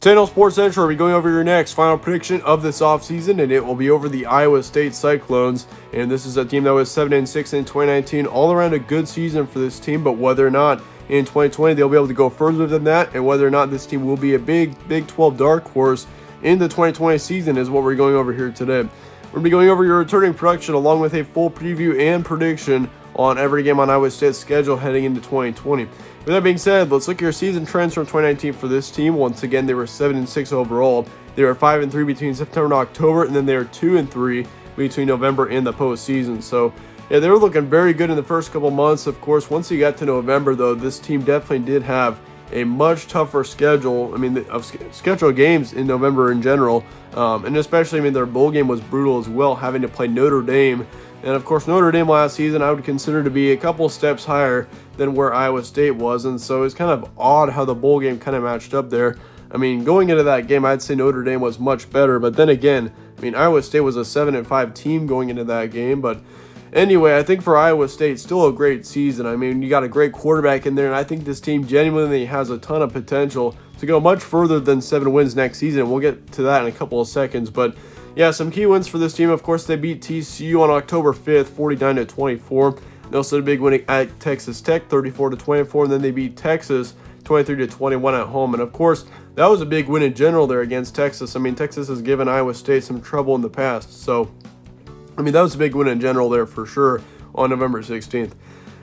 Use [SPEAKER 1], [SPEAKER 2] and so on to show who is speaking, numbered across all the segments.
[SPEAKER 1] Channel Sports Central will be going over your next final prediction of this offseason, and it will be over the Iowa State Cyclones. And this is a team that was 7-6 in 2019, all around a good season for this team, but whether or not in 2020 they'll be able to go further than that, and whether or not this team will be a Big 12 dark horse in the 2020 season is what we're going over here today. We're going to be going over your returning production along with a full preview and prediction on every game on Iowa State's schedule heading into 2020. With that being said, let's look at your season trends from 2019 for this team. Once again, they were 7-6 overall. They were 5-3 between September and October, and then they were 2-3 between November and the postseason. So, yeah, they were looking very good in the first couple months. Of course, once you got to November, though, this team definitely did have a much tougher schedule. I mean, of scheduled games in November in general, and especially, I mean, their bowl game was brutal as well, having to play Notre Dame. And of course, Notre Dame last season I would consider to be a couple steps higher than where Iowa State was, and so it's kind of odd how the bowl game kind of matched up there. I mean, going into that game, I'd say Notre Dame was much better, but then again, I mean, Iowa State was a 7-5 team going into that game. But anyway, I think for Iowa State, still a great season. I mean, you got a great quarterback in there, and I think this team genuinely has a ton of potential to go much further than 7 wins next season. We'll get to that in a couple of seconds, but yeah, some key wins for this team. Of course, they beat TCU on October 5th, 49-24. They also had a big win at Texas Tech, 34-24, and then they beat Texas 23-21 at home. And of course, that was a big win in general there against Texas. I mean, Texas has given Iowa State some trouble in the past. So, I mean, that was a big win in general there for sure on November 16th.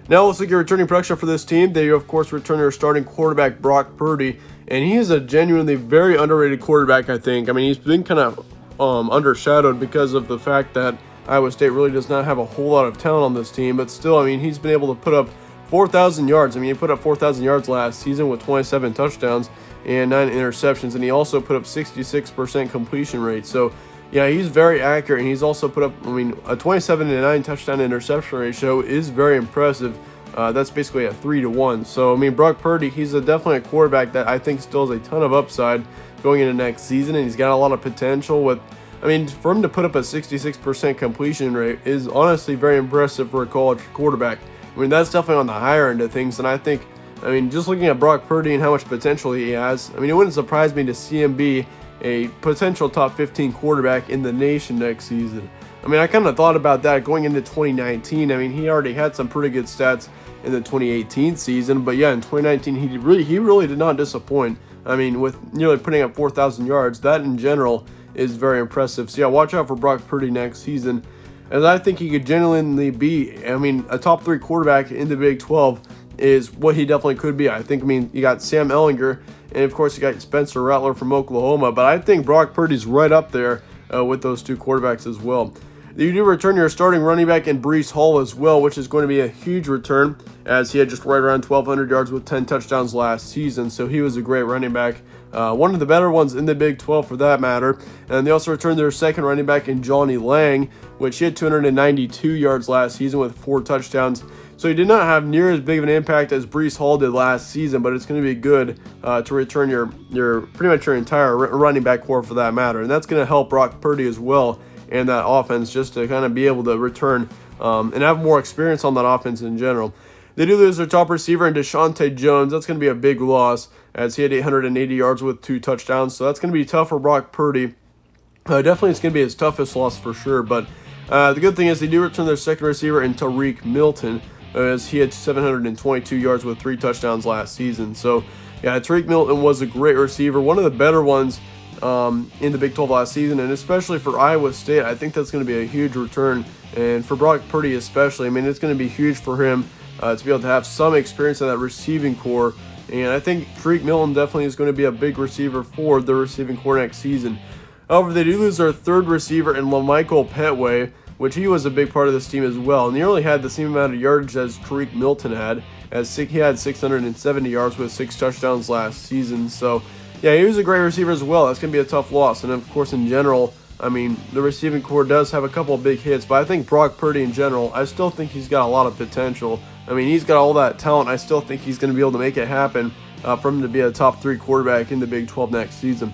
[SPEAKER 1] Now let's look at your returning production for this team. They, of course, return their starting quarterback, Brock Purdy, and he is a genuinely very underrated quarterback, I think. I mean, he's been kind of undershadowed because of the fact that Iowa State really does not have a whole lot of talent on this team, but still, I mean, he's been able to put up 4,000 yards. I mean, he put up 4,000 yards last season with 27 touchdowns and 9 interceptions, and he also put up 66% completion rate. So, yeah, he's very accurate, and he's also put up, I mean, a 27-9 touchdown interception ratio is very impressive. That's basically a 3-1. So, I mean, Brock Purdy, he's definitely a quarterback that I think still has a ton of upside going into next season, and he's got a lot of potential with, I mean, for him to put up a 66% completion rate is honestly very impressive for a college quarterback. I mean, that's definitely on the higher end of things, and I think, I mean, just looking at Brock Purdy and how much potential he has, I mean, it wouldn't surprise me to see him be a potential top 15 quarterback in the nation next season. I mean, I kind of thought about that going into 2019. I mean, he already had some pretty good stats in the 2018 season, but yeah, in 2019, he really did not disappoint. I mean, with nearly putting up 4,000 yards, that in general is very impressive. So yeah, watch out for Brock Purdy next season, as I think he could genuinely be, I mean, a top 3 quarterback in the Big 12 is what he definitely could be. I think, I mean, you got Sam Ehlinger, and of course you got Spencer Rattler from Oklahoma, but I think Brock Purdy's right up there with those 2 quarterbacks as well. You do return your starting running back in Breece Hall as well, which is going to be a huge return, as he had just right around 1,200 yards with 10 touchdowns last season, so he was a great running back. One of the better ones in the Big 12 for that matter. And they also returned their second running back in Johnny Lang, which he had 292 yards last season with 4 touchdowns. So he did not have near as big of an impact as Breece Hall did last season, but it's going to be good to return your pretty much your entire running back core for that matter. And that's going to help Brock Purdy as well in that offense, just to kind of be able to return and have more experience on that offense in general. They do lose their top receiver in Deshaunte Jones. That's going to be a big loss, as he had 880 yards with 2 touchdowns. So that's going to be tough for Brock Purdy. Definitely it's going to be his toughest loss for sure. But the good thing is they do return their second receiver in Tariq Milton, as he had 722 yards with 3 touchdowns last season. So yeah, Tariq Milton was a great receiver, one of the better ones in the Big 12 last season, and especially for Iowa State, I think that's going to be a huge return. And for Brock Purdy especially, I mean, it's going to be huge for him to be able to have some experience in that receiving core. And I think Tariq Milton definitely is going to be a big receiver for the receiving core next season. However, they do lose their third receiver in LaMichael Petway, which he was a big part of this team as well. And he only had the same amount of yardage as Tariq Milton had, as he had 670 yards with 6 touchdowns last season. So yeah, he was a great receiver as well. That's going to be a tough loss. And of course, in general, I mean, the receiving core does have a couple of big hits, but I think Brock Purdy in general, I still think he's got a lot of potential. I mean, he's got all that talent. I still think he's going to be able to make it happen for him to be a top 3 quarterback in the Big 12 next season.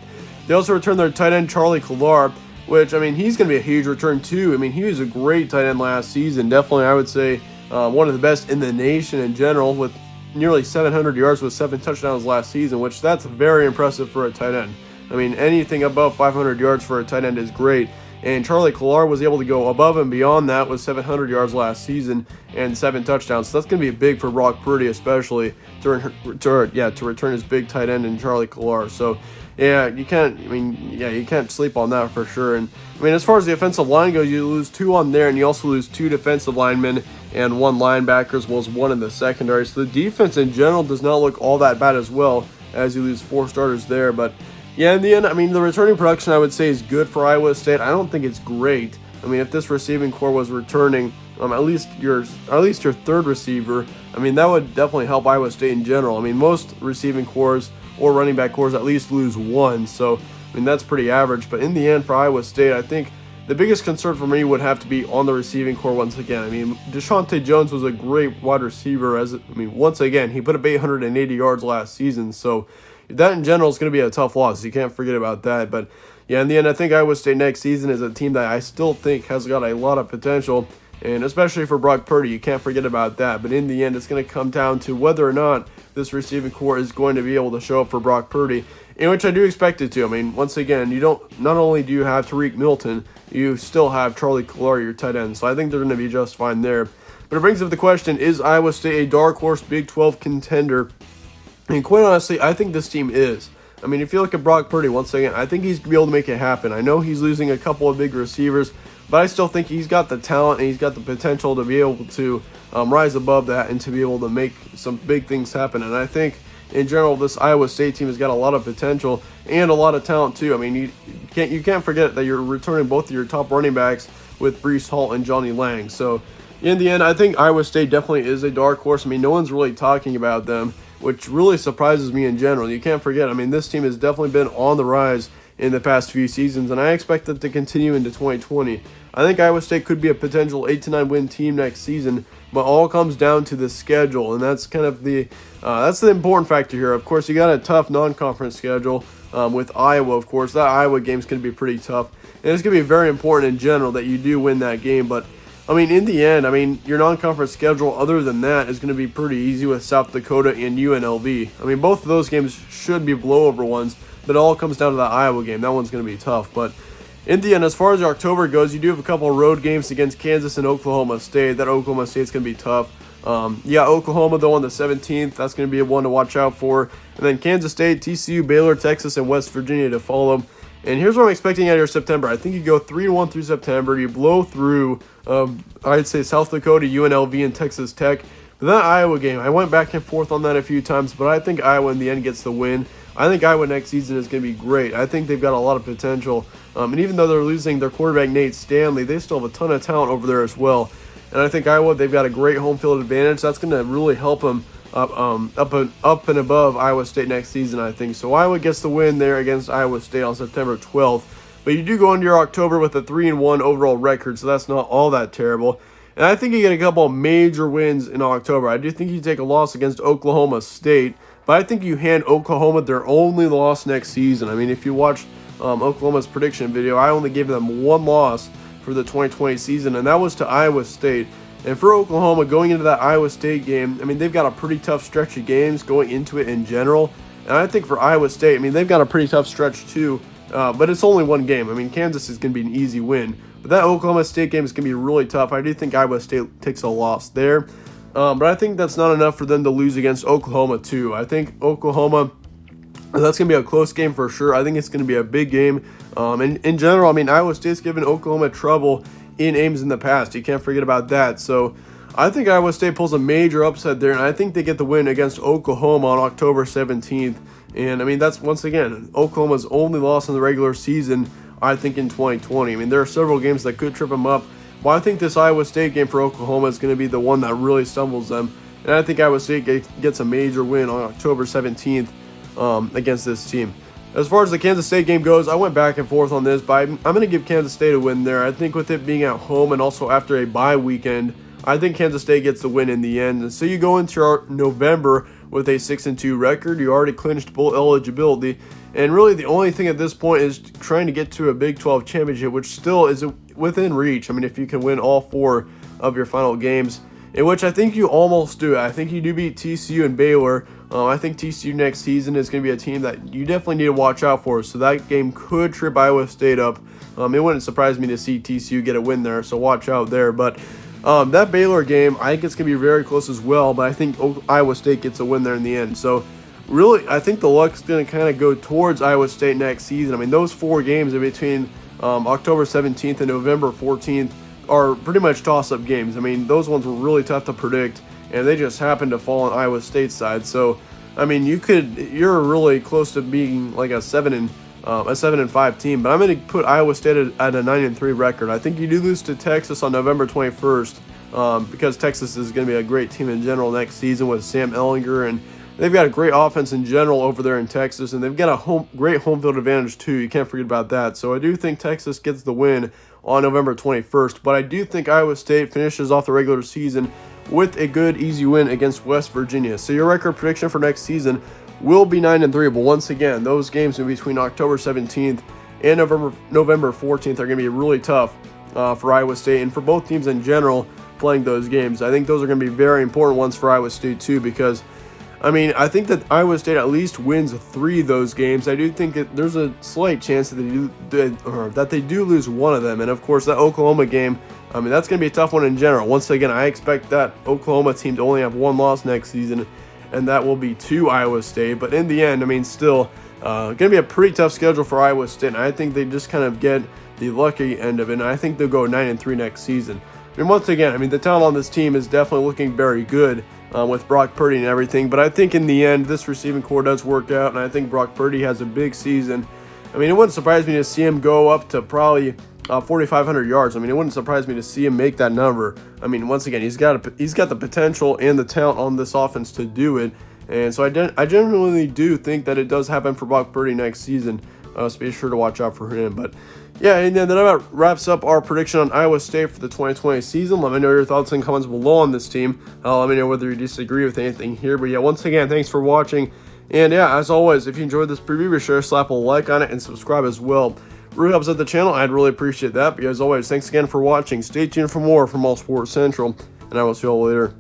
[SPEAKER 1] They also return their tight end, Charlie Collar, which, I mean, he's going to be a huge return too. I mean, he was a great tight end last season. Definitely, I would say, one of the best in the nation in general, with nearly 700 yards with 7 touchdowns last season, which that's very impressive for a tight end. I mean, anything above 500 yards for a tight end is great. And Charlie Collar was able to go above and beyond that with 700 yards last season and 7 touchdowns. So that's going to be big for Brock Purdy, especially to return his big tight end in Charlie Collar. So yeah, you can't sleep on that for sure. And I mean, as far as the offensive line goes, you lose 2 on there, and you also lose 2 defensive linemen and 1 linebacker, as well as 1 in the secondary. So the defense in general does not look all that bad as well, as you lose 4 starters there. But yeah, in the end, I mean, the returning production I would say is good for Iowa State. I don't think it's great. I mean, if this receiving core was returning at least your third receiver, I mean, that would definitely help Iowa State in general. I mean, most receiving cores or running back cores at least lose 1, so I mean that's pretty average. But in the end, for Iowa State, I think the biggest concern for me would have to be on the receiving core once again. I mean, Deshaunte Jones was a great wide receiver. Once again, he put up 880 yards last season, so that in general is going to be a tough loss. You can't forget about that. But yeah, in the end, I think Iowa State next season is a team that I still think has got a lot of potential, and especially for Brock Purdy, you can't forget about that. But in the end, it's going to come down to whether or not this receiving core is going to be able to show up for Brock Purdy, in which I do expect it to. I mean, once again, not only do you have Tariq Milton, you still have Charlie Collar, your tight end. So I think they're going to be just fine there. But it brings up the question, is Iowa State a dark horse Big 12 contender? And quite honestly, I think this team is. I mean, if you look at Brock Purdy, once again, I think he's going to be able to make it happen. I know he's losing a couple of big receivers, but I still think he's got the talent and he's got the potential to be able to rise above that and to be able to make some big things happen. And I think, in general, this Iowa State team has got a lot of potential and a lot of talent, too. I mean, you can't forget that you're returning both of your top running backs with Breece Hall and Johnny Lang. So, in the end, I think Iowa State definitely is a dark horse. I mean, no one's really talking about them, which really surprises me in general. You can't forget, I mean, this team has definitely been on the rise in the past few seasons, and I expect it to continue into 2020. I think Iowa State could be a potential 8-9 win team next season, but all comes down to the schedule, and that's kind of that's the important factor here. Of course, you got a tough non-conference schedule with Iowa. Of course, that Iowa game is going to be pretty tough, and it's going to be very important in general that you do win that game. But I mean, in the end, I mean, your non-conference schedule, other than that, is going to be pretty easy with South Dakota and UNLV. I mean, both of those games should be blowover ones, but it all comes down to that Iowa game. That one's going to be tough. But in the end, as far as your October goes, you do have a couple of road games against Kansas and Oklahoma State. That Oklahoma State's going to be tough. Oklahoma, though, on the 17th. That's going to be a one to watch out for. And then Kansas State, TCU, Baylor, Texas, and West Virginia to follow. And here's what I'm expecting out of your September. I think you go 3-1 through September. You blow through, I'd say, South Dakota, UNLV, and Texas Tech. But that Iowa game, I went back and forth on that a few times, but I think Iowa in the end gets the win. I think Iowa next season is going to be great. I think they've got a lot of potential. And even though they're losing their quarterback, Nate Stanley, they still have a ton of talent over there as well. And I think Iowa, they've got a great home field advantage. That's going to really help them up and above Iowa State next season, I think. So Iowa gets the win there against Iowa State on September 12th. But you do go into your October with a 3-1 overall record, so that's not all that terrible. And I think you get a couple of major wins in October. I do think you take a loss against Oklahoma State, but I think you hand Oklahoma their only loss next season. I mean, if you watch Oklahoma's prediction video, I only gave them one loss for the 2020 season, and that was to Iowa State. And for Oklahoma, going into that Iowa State game, I mean, they've got a pretty tough stretch of games going into it in general. And I think for Iowa State, I mean, they've got a pretty tough stretch too, but it's only one game. I mean, Kansas is going to be an easy win. But that Oklahoma State game is going to be really tough. I do think Iowa State takes a loss there. But I think that's not enough for them to lose against Oklahoma too. I think Oklahoma, that's going to be a close game for sure. I think it's going to be a big game. And in general, I mean, Iowa State's given Oklahoma trouble in Ames in the past. You can't forget about that. So I think Iowa State pulls a major upset there, and I think they get the win against Oklahoma on October 17th. And I mean, that's once again Oklahoma's only loss in the regular season, I think, in 2020. I mean, there are several games that could trip them up, but I think this Iowa State game for Oklahoma is going to be the one that really stumbles them. And I think Iowa State gets a major win on October 17th against this team. As far as the Kansas State game goes, I went back and forth on this, but I'm going to give Kansas State a win there. I think with it being at home and also after a bye weekend, I think Kansas State gets the win in the end. And so you go into your November with a 6-2 record. You already clinched bowl eligibility. And really the only thing at this point is trying to get to a Big 12 championship, which still is within reach. I mean, if you can win all 4 of your final games, in which I think you almost do. I think you do beat TCU and Baylor. I think TCU next season is going to be a team that you definitely need to watch out for. So that game could trip Iowa State up. It wouldn't surprise me to see TCU get a win there, so watch out there. But that Baylor game, I think it's going to be very close as well, but I think Iowa State gets a win there in the end. So really, I think the luck's going to kind of go towards Iowa State next season. I mean, those 4 games in between October 17th and November 14th are pretty much toss-up games. I mean, those ones were really tough to predict, and they just happened to fall on Iowa State's side. So, I mean, you're really close to being like a 7-5 team, but I'm going to put Iowa State at a 9-3 record. I think you do lose to Texas on November 21st because Texas is going to be a great team in general next season with Sam Ehlinger, and they've got a great offense in general over there in Texas, and they've got a great home field advantage too. You can't forget about that. So I do think Texas gets the win on November 21st, but I do think Iowa State finishes off the regular season with a good, easy win against West Virginia. So your record prediction for next season will be 9-3, but once again, those games in between October 17th and November 14th are going to be really tough for Iowa State and for both teams in general playing those games. I think those are going to be very important ones for Iowa State too, because I mean, I think that Iowa State at least wins 3 of those games. I do think that there's a slight chance that they do lose one of them. And of course, that Oklahoma game, I mean, that's going to be a tough one in general. Once again, I expect that Oklahoma team to only have 1 loss next season, and that will be to Iowa State. But in the end, I mean, still going to be a pretty tough schedule for Iowa State. And I think they just kind of get the lucky end of it. And I think they'll go 9-3 next season. I mean, once again, I mean, the talent on this team is definitely looking very good. With Brock Purdy and everything, but I think in the end this receiving core does work out, and I think Brock Purdy has a big season. I mean, it wouldn't surprise me to see him go up to probably 4,500 yards. I mean, it wouldn't surprise me to see him make that number. I mean, once again, he's got the potential and the talent on this offense to do it, and so I genuinely do think that it does happen for Brock Purdy next season. So be sure to watch out for him. But yeah, and then that wraps up our prediction on Iowa State for the 2020 season. Let me know your thoughts and comments below on this team. Let me know whether you disagree with anything here. But yeah, once again, thanks for watching. And yeah, as always, if you enjoyed this preview, be sure to slap a like on it and subscribe as well. Really helps out the channel. I'd really appreciate that. But as always, thanks again for watching. Stay tuned for more from All Sports Central, and I will see you all later.